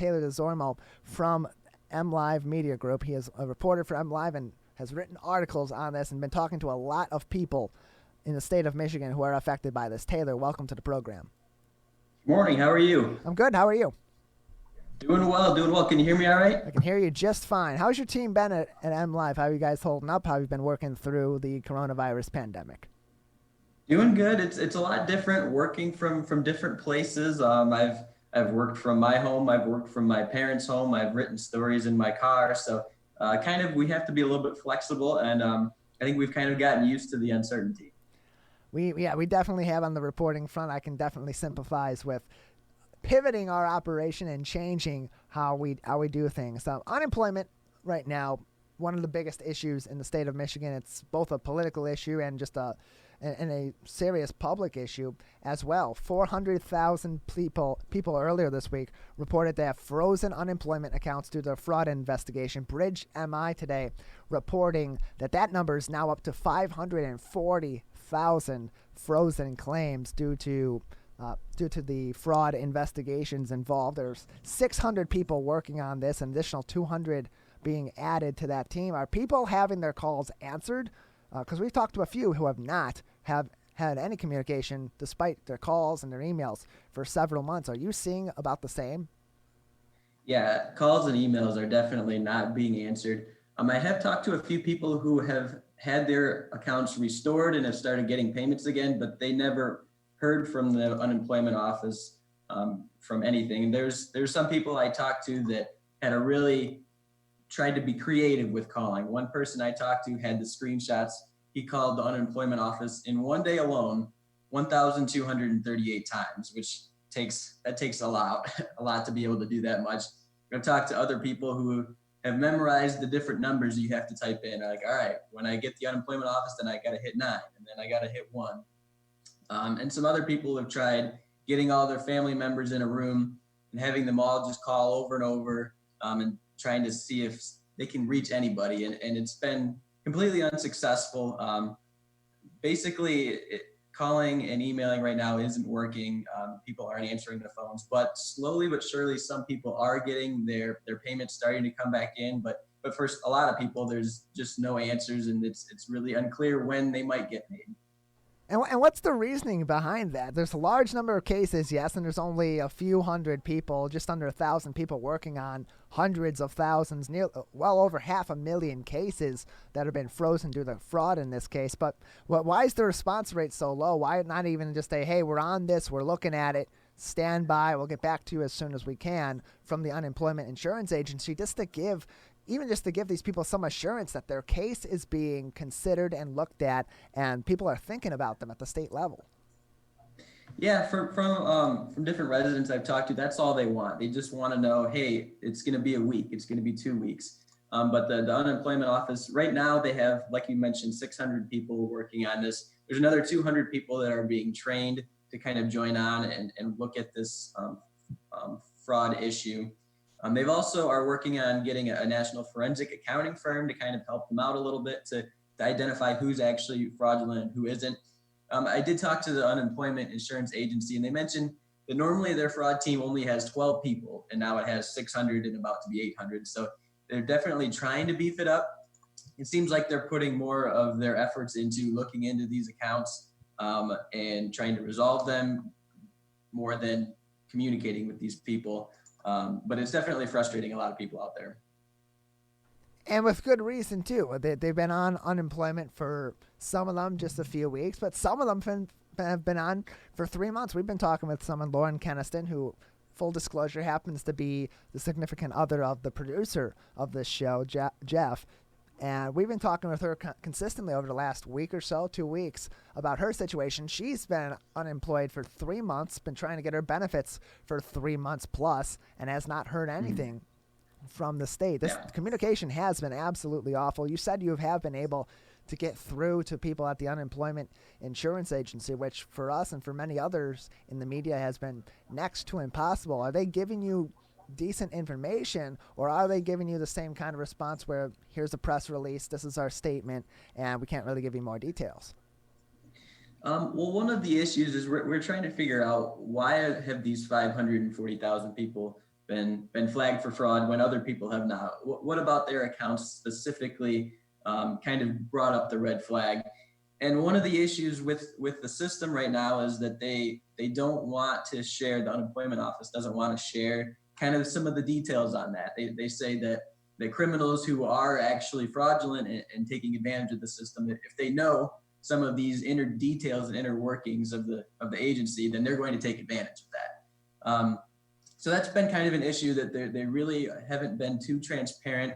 Taylor DesOrmeau from MLive Media Group. He is a reporter for MLive and has written articles on this and been talking to a lot of people in the state of Michigan who are affected by this. Taylor, welcome to the program. Morning. How are you? I'm good. How are you? Doing well. Can you hear me all right? I can hear you just fine. How's your team been at MLive? How are you guys holding up? How have you been working through the coronavirus pandemic? Doing good. It's a lot different working from different places. I've worked from my home. I've worked from my parents' home. I've written stories in my car. So we have to be a little bit flexible, and I think we've kind of gotten used to the uncertainty. We definitely have on the reporting front. I can definitely sympathize with pivoting our operation and changing how we do things. Unemployment right now, one of the biggest issues in the state of Michigan. It's both a political issue and just a serious public issue as well. 400,000 people earlier this week reported they have frozen unemployment accounts due to a fraud investigation. Bridge MI today reporting that number is now up to 540,000 frozen claims due to the fraud investigations involved. There's 600 people working on this, an additional 200 being added to that team. Are people having their calls answered? Because we've talked to a few who have not had any communication despite their calls and their emails for several months. Are you seeing about the same? Yeah, calls and emails are definitely not being answered. I have talked to a few people who have had their accounts restored and have started getting payments again, but they never heard from the unemployment office from anything. There's some people I talked to that had really tried to be creative with calling. One person I talked to had the screenshots. He called the unemployment office in one day alone 1,238 times, which takes a lot to be able to do that much. I've talked to other people who have memorized the different numbers you have to type in. Like, all right, when I get the unemployment office, then I got to hit 9, and then I got to hit 1. And some other people have tried getting all their family members in a room and having them all just call over and over and trying to see if they can reach anybody. And it's been completely unsuccessful. Calling and emailing right now isn't working. People aren't answering the phones, but slowly but surely, some people are getting their payments starting to come back in. But for a lot of people, there's just no answers, and it's really unclear when they might get paid. And what's the reasoning behind that? There's a large number of cases, yes, and there's only a few hundred people, just under 1,000 people working on hundreds of thousands, well over 500,000 cases that have been frozen due to fraud in this case. But why is the response rate so low? Why not even just say, hey, we're on this, we're looking at it, stand by, we'll get back to you as soon as we can from the Unemployment Insurance Agency, just to give these people some assurance that their case is being considered and looked at and people are thinking about them at the state level? Yeah, from different residents I've talked to, that's all they want. They just want to know, hey, it's going to be a week, it's going to be 2 weeks. But the unemployment office, right now they have, like you mentioned, 600 people working on this. There's another 200 people that are being trained to kind of join on and look at this fraud issue. They've also are working on getting a national forensic accounting firm to kind of help them out a little bit to identify who's actually fraudulent and who isn't. I did talk to the Unemployment Insurance Agency, and they mentioned that normally their fraud team only has 12 people, and now it has 600 and about to be 800. So they're definitely trying to beef it up. It seems like they're putting more of their efforts into looking into these accounts and trying to resolve them more than communicating with these people. But it's definitely frustrating a lot of people out there. And with good reason, too. They've been on unemployment for some of them just a few weeks, but some of them have been on for 3 months. We've been talking with someone, Lauren Kenaston, who, full disclosure, happens to be the significant other of the producer of this show, Jeff. And we've been talking with her consistently over the last week or so, 2 weeks, about her situation. She's been unemployed for 3 months, been trying to get her benefits for 3 months plus, and has not heard anything from the state. This communication has been absolutely awful. You said you have been able to get through to people at the Unemployment Insurance Agency, which for us and for many others in the media has been next to impossible. Are they giving you decent information, or are they giving you the same kind of response where here's a press release, this is our statement, and we can't really give you more details? Well, one of the issues is we're trying to figure out why have these 540,000 people been flagged for fraud when other people have not. What about their accounts specifically kind of brought up the red flag? And one of the issues with the system right now is that they don't want to share, the unemployment office doesn't want to share kind of some of the details on that. They say that the criminals who are actually fraudulent and taking advantage of the system, if they know some of these inner details and inner workings of the agency, then they're going to take advantage of that. So that's been kind of an issue that they really haven't been too transparent,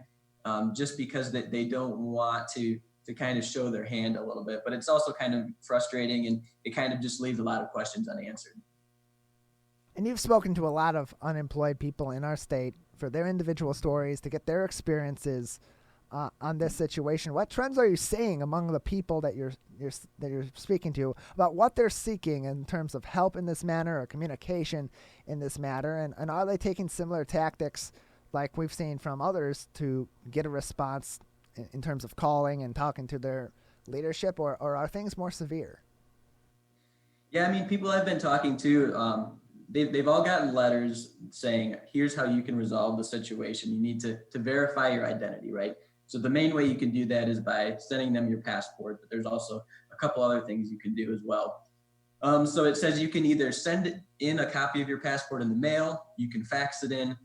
just because they don't want to kind of show their hand a little bit. But it's also kind of frustrating, and it kind of just leaves a lot of questions unanswered. And you've spoken to a lot of unemployed people in our state for their individual stories, to get their experiences on this situation. What trends are you seeing among the people that you're speaking to about what they're seeking in terms of help in this manner or communication in this matter? And are they taking similar tactics like we've seen from others to get a response in terms of calling and talking to their leadership, or are things more severe? Yeah, I mean, people I've been talking to, they've all gotten letters saying, here's how you can resolve the situation. You need to verify your identity, right? So the main way you can do that is by sending them your passport, but there's also a couple other things you can do as well. So it says you can either send in a copy of your passport in the mail, you can fax it in.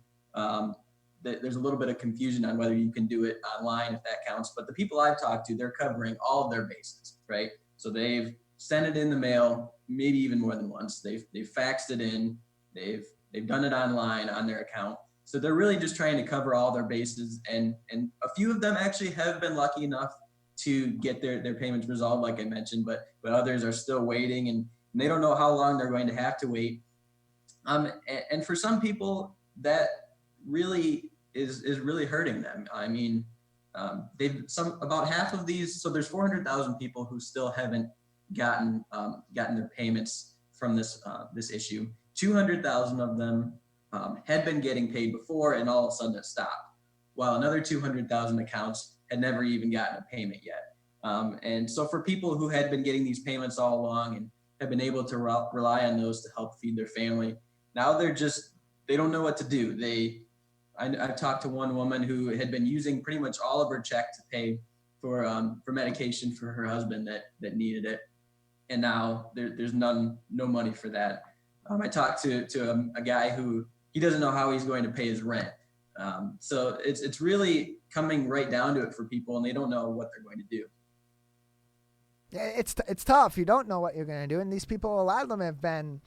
There's a little bit of confusion on whether you can do it online, if that counts. But the people I've talked to, they're covering all of their bases, right? So they've sent it in the mail, maybe even more than once. They've faxed it in. They've done it online on their account. So they're really just trying to cover all their bases. And a few of them actually have been lucky enough to get their payments resolved, like I mentioned, but others are still waiting, and they don't know how long they're going to have to wait. And for some people, that really is really hurting them. I mean, about half of these, so there's 400,000 people who still haven't gotten their payments from this issue. 200,000 of them had been getting paid before, and all of a sudden it stopped, while another 200,000 accounts had never even gotten a payment yet. And so for people who had been getting these payments all along and have been able to rely on those to help feed their family, now they don't know what to do. I've talked to one woman who had been using pretty much all of her check to pay for medication for her husband that needed it, and now there's no money for that. I talked to a guy who he doesn't know how he's going to pay his rent. So it's really coming right down to it for people, and they don't know what they're going to do. Yeah, it's tough. You don't know what you're going to do, and these people, a lot of them have been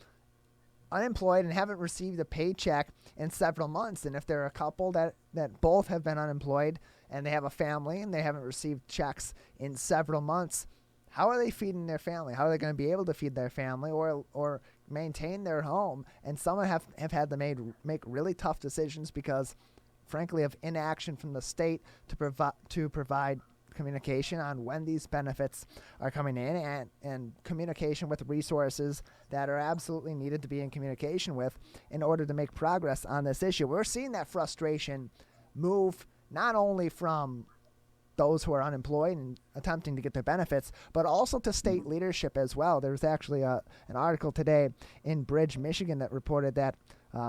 unemployed and haven't received a paycheck in several months. And if there are a couple that both have been unemployed and they have a family and they haven't received checks in several months, how are they feeding their family? How are they going to be able to feed their family or maintain their home? And some have had to make really tough decisions because, frankly, of inaction from the state to provide communication on when these benefits are coming in, and communication with resources that are absolutely needed to be in communication with in order to make progress on this issue. We're seeing that frustration move not only from those who are unemployed and attempting to get their benefits, but also to state leadership as well. There's actually an article today in Bridge, Michigan that reported that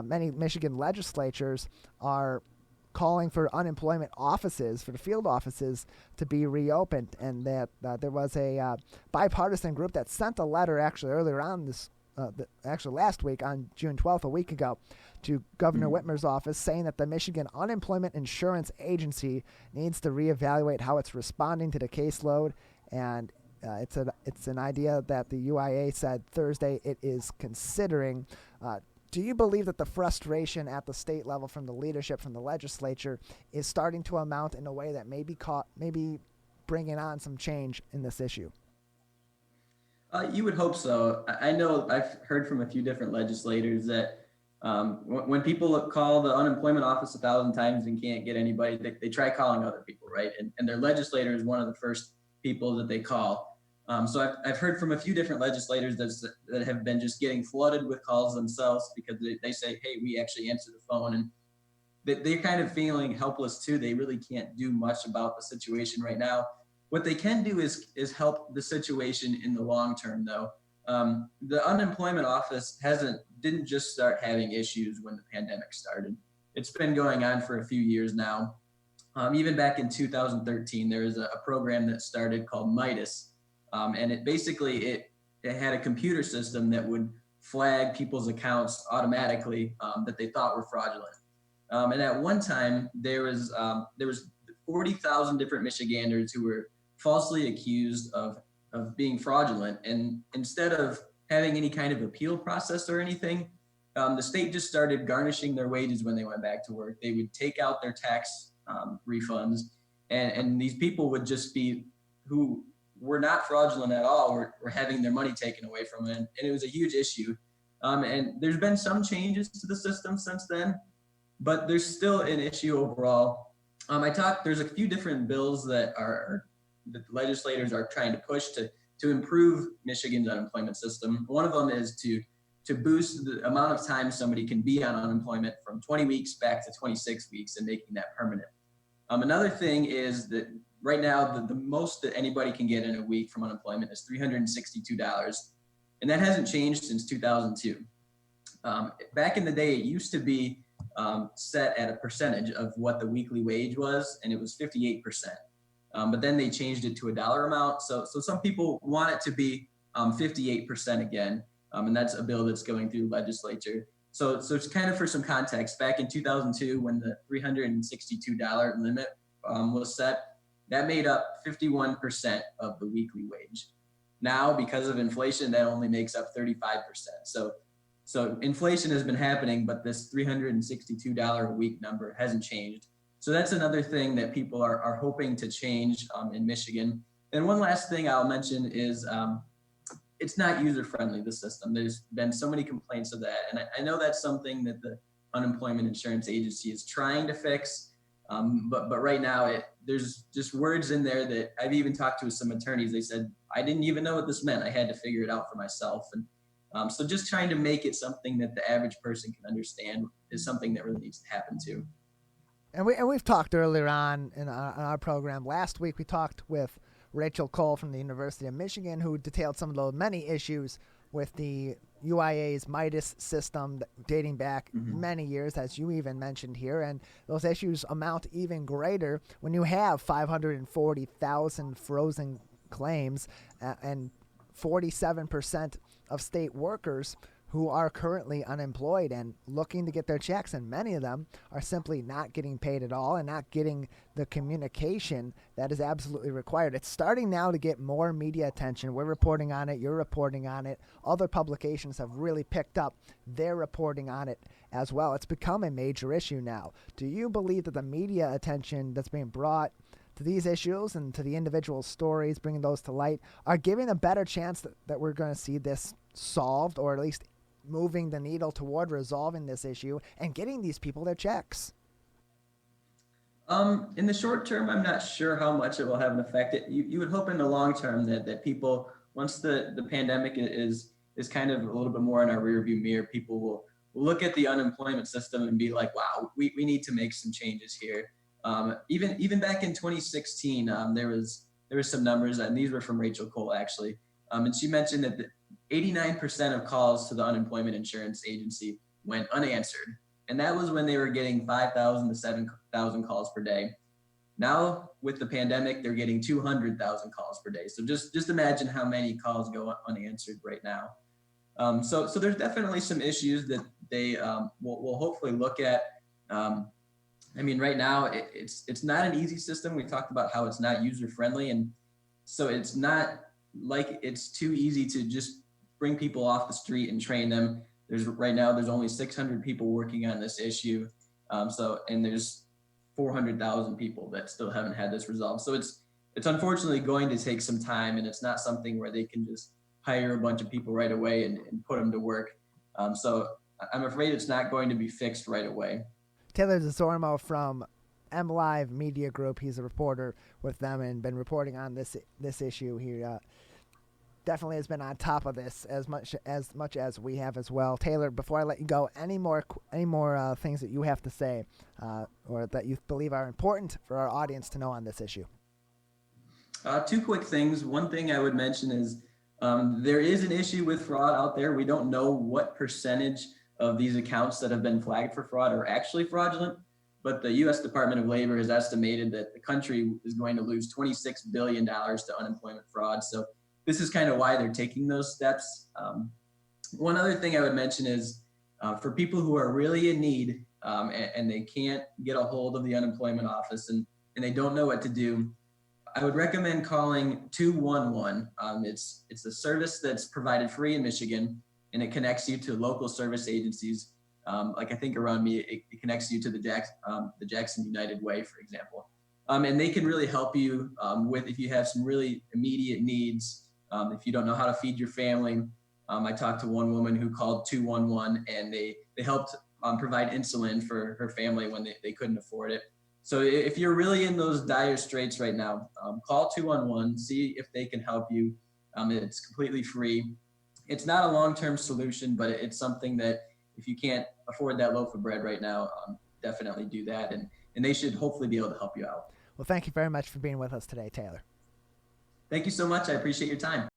many Michigan legislatures are calling for unemployment offices, for the field offices, to be reopened, and that there was a bipartisan group that sent a letter actually earlier on actually last week on June 12th, a week ago, to Governor Whitmer's office, saying that the Michigan Unemployment Insurance Agency needs to reevaluate how it's responding to the caseload, and it's an idea that the UIA said Thursday it is considering. Do you believe that the frustration at the state level from the leadership, from the legislature, is starting to amount in a way that may be bringing on some change in this issue? You would hope so. I know I've heard from a few different legislators that when people call the unemployment office 1,000 times and can't get anybody, they try calling other people, right? And their legislator is one of the first people that they call. So I've heard from a few different legislators that have been just getting flooded with calls themselves because they say, hey, we actually answer the phone, and they're kind of feeling helpless too. They really can't do much about the situation right now. What they can do is help the situation in the long term, though. The unemployment office didn't just start having issues when the pandemic started. it's been going on for a few years now. Even back in 2013, there was a program that started called Midas, and it had a computer system that would flag people's accounts automatically that they thought were fraudulent. And at one time, there was 40,000 different Michiganders who were falsely accused of being fraudulent. And instead of having any kind of appeal process or anything, the state just started garnishing their wages when they went back to work. They would take out their tax refunds, and these people would just be who were not fraudulent at all, were having their money taken away from them. And it was a huge issue. And there's been some changes to the system since then, but there's still an issue overall. There's a few different bills that the legislators are trying to push to improve Michigan's unemployment system. One of them is to boost the amount of time somebody can be on unemployment from 20 weeks back to 26 weeks and making that permanent. Another thing is that right now, the most that anybody can get in a week from unemployment is $362. And that hasn't changed since 2002. Back in the day, it used to be set at a percentage of what the weekly wage was, and it was 58%. But then they changed it to a dollar amount. So some people want it to be 58% again. And that's a bill that's going through the legislature. So it's kind of for some context, back in 2002, when the $362 limit was set, that made up 51% of the weekly wage. Now, because of inflation, that only makes up 35%. So inflation has been happening, but this $362 a week number hasn't changed. So that's another thing that people are hoping to change in Michigan. And one last thing I'll mention is it's not user-friendly, the system. There's been so many complaints of that. And I know that's something that the Unemployment Insurance Agency is trying to fix. But right now, there's just words in there that I've even talked to some attorneys. They said, I didn't even know what this meant. I had to figure it out for myself. And so just trying to make it something that the average person can understand is something that really needs to happen too. And we've talked earlier on in our program. Last week, we talked with Rachel Cole from the University of Michigan, who detailed some of the many issues with the UIA's Midas system dating back many years, as you even mentioned here. And those issues amount even greater when you have 540,000 frozen claims and 47% of state workers who are currently unemployed and looking to get their checks, and many of them are simply not getting paid at all and not getting the communication that is absolutely required. It's starting now to get more media attention. We're reporting on it. You're reporting on it. Other publications have really picked up their reporting on it as well. It's become a major issue now. Do you believe that the media attention that's being brought to these issues and to the individual stories, bringing those to light, are giving a better chance that we're going to see this solved, or at least moving the needle toward resolving this issue and getting these people their checks? In the short term, I'm not sure how much it will have an effect. You would hope in the long term that people, once the pandemic is kind of a little bit more in our rearview mirror, people will look at the unemployment system and be like, wow, we need to make some changes here. Even back in 2016, there was some numbers, and these were from Rachel Cole actually, and she mentioned that 89% of calls to the Unemployment Insurance Agency went unanswered, and that was when they were getting 5,000 to 7,000 calls per day. Now, with the pandemic, they're getting 200,000 calls per day. So just imagine how many calls go unanswered right now. So there's definitely some issues that they will hopefully look at. I mean, right now, it's not an easy system. We talked about how it's not user-friendly, and so it's not like it's too easy to just bring people off the street and train them. Right now there's only 600 people working on this issue. And there's 400,000 people that still haven't had this resolved. So it's unfortunately going to take some time, and it's not something where they can just hire a bunch of people right away and put them to work. So I'm afraid it's not going to be fixed right away. Taylor DesOrmeau from MLive Media Group. He's a reporter with them and been reporting on this issue here. Definitely has been on top of this as much as we have as well. Taylor, before I let you go, any more things that you have to say or that you believe are important for our audience to know on this issue? Two quick things. One thing I would mention is there is an issue with fraud out there. We don't know what percentage of these accounts that have been flagged for fraud are actually fraudulent. But the U.S. Department of Labor has estimated that the country is going to lose $26 billion to unemployment fraud. So this is kind of why they're taking those steps. One other thing I would mention is for people who are really in need and they can't get a hold of the unemployment office and they don't know what to do, I would recommend calling 211. It's a service that's provided free in Michigan, and it connects you to local service agencies. Like I think around me, it connects you to the Jackson United Way, for example. And they can really help you with if you have some really immediate needs. If you don't know how to feed your family, I talked to one woman who called 211, and they helped provide insulin for her family when they couldn't afford it. So if you're really in those dire straits right now, call 211, see if they can help you. It's completely free. It's not a long-term solution, but it's something that if you can't afford that loaf of bread right now, definitely do that. And they should hopefully be able to help you out. Well, thank you very much for being with us today, Taylor. Thank you so much. I appreciate your time.